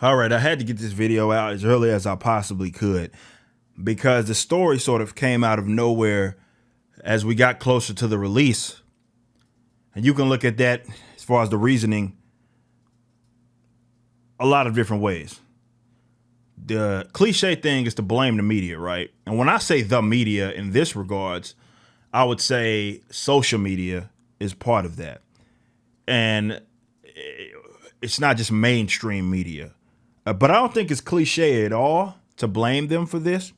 All right, I had to get this video out as early as I possibly could because the story sort of came out of nowhere as we got closer to the release. And you can look at that as far as the reasoning a lot of different ways. The cliche thing is to blame the media, right? And when I say the media in this regards, I would say social media is part of that. And it's not just mainstream media. But I don't think it's cliche at all to blame them for this.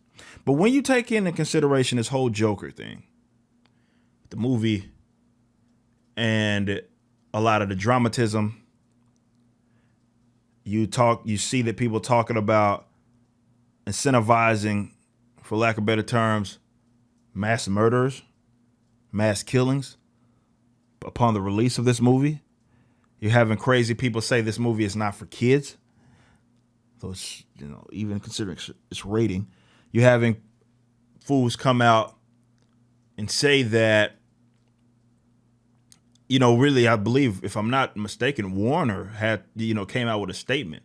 But when you take into consideration this whole Joker thing, the movie, and a lot of the dramatism, you see that people talking about incentivizing, for lack of better terms, mass murders, mass killings upon the release of this movie. You're having crazy people say this movie is not for kids. So it's, even considering its rating, you're having fools come out and say that, really, I believe, if I'm not mistaken, Warner came out with a statement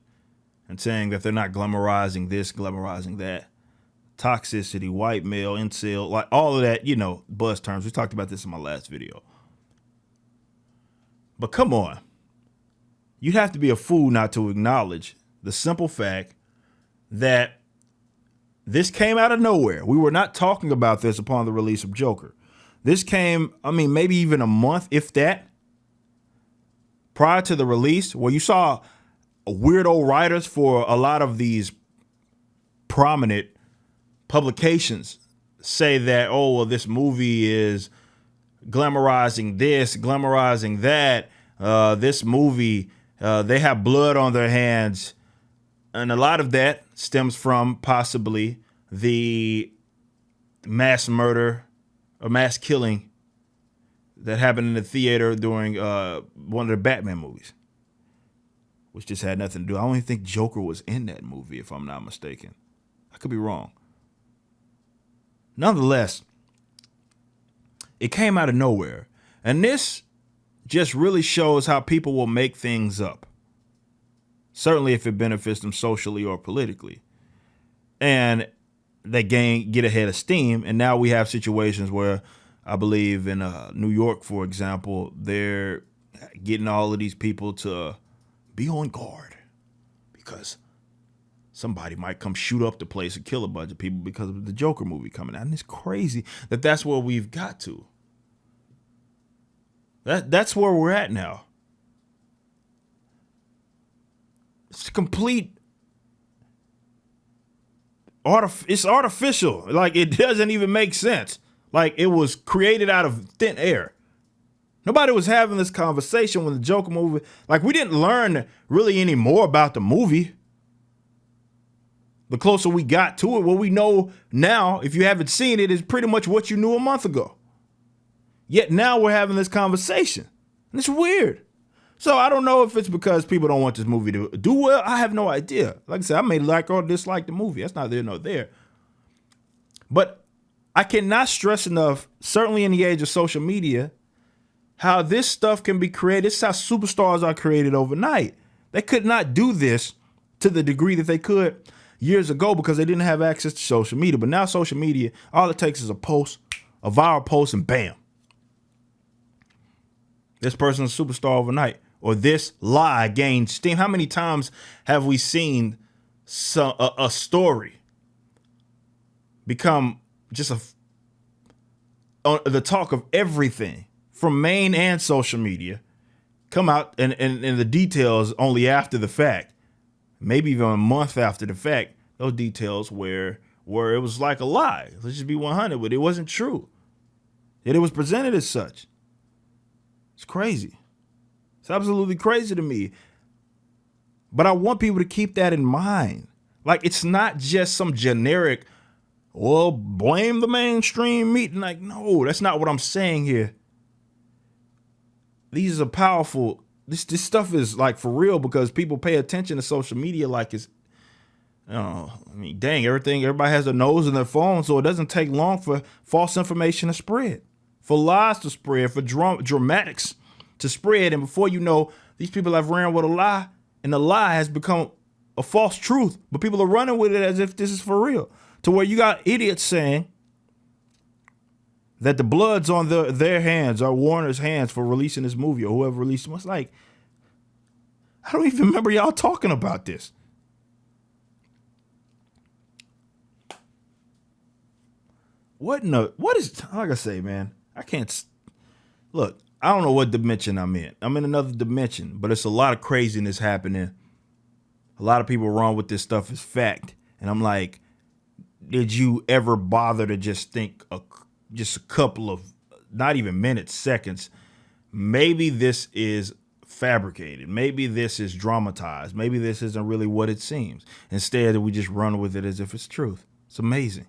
and saying that they're not glamorizing this, glamorizing that, toxicity, white male, incel, like all of that, buzz terms. We talked about this in my last video. But come on. You'd have to be a fool not to acknowledge the simple fact that this came out of nowhere. We were not talking about this upon the release of Joker. This came, maybe even a month, if that, prior to the release, where you saw weirdo writers for a lot of these prominent publications say that, this movie is glamorizing this, glamorizing that. This movie, they have blood on their hands. And a lot of that stems from possibly the mass murder or mass killing that happened in the theater during one of the Batman movies, which just had nothing to do. I don't even think Joker was in that movie, if I'm not mistaken. I could be wrong. Nonetheless, it came out of nowhere. And this just really shows how people will make things up. Certainly if it benefits them socially or politically. And they get ahead of steam. And now we have situations where I believe in New York, for example, they're getting all of these people to be on guard because somebody might come shoot up the place and kill a bunch of people because of the Joker movie coming out. And it's crazy that that's where we've got to. That's where we're at now. It's complete. It's artificial. Like, it doesn't even make sense. Like, it was created out of thin air. Nobody was having this conversation when the Joker movie. Like, we didn't learn really any more about the movie. The closer we got to it, what we know now, if you haven't seen it, is pretty much what you knew a month ago. Yet now we're having this conversation. And it's weird. So I don't know if it's because people don't want this movie to do well. I have no idea. Like I said, I may like or dislike the movie. That's not there nor there. But I cannot stress enough, certainly in the age of social media, how this stuff can be created. This is how superstars are created overnight. They could not do this to the degree that they could years ago because they didn't have access to social media. But now social media, all it takes is a post, a viral post, and bam. This person's a superstar overnight. Or this lie gained steam. How many times have we seen a story become just the talk of everything from main and social media, come out and the details only after the fact, maybe even a month after the fact, those details where it was like a lie. Let's just be 100, but it wasn't true. Yet it was presented as such. It's crazy. It's absolutely crazy to me. But I want people to keep that in mind. Like, it's not just some generic, blame the mainstream media. Like, no, that's not what I'm saying here. These are powerful. This stuff is like for real because people pay attention to social media like it's, everybody has their nose in their phone, so it doesn't take long for false information to spread, for lies to spread, for dramatics to spread. And before you know, these people have ran with a lie, and the lie has become a false truth, but people are running with it as if this is for real. To where you got idiots saying that the blood's on their hands, or Warner's hands, for releasing this movie, or whoever released it. It's like, I don't even remember y'all talking about this. What is, like I say, man, I can't, look, I don't know what dimension I'm in. I'm in another dimension, but it's a lot of craziness happening. A lot of people run with this stuff as fact. And I'm like, did you ever bother to just think just a couple of, not even minutes, seconds, maybe this is fabricated. Maybe this is dramatized. Maybe this isn't really what it seems. Instead, we just run with it as if it's truth. It's amazing.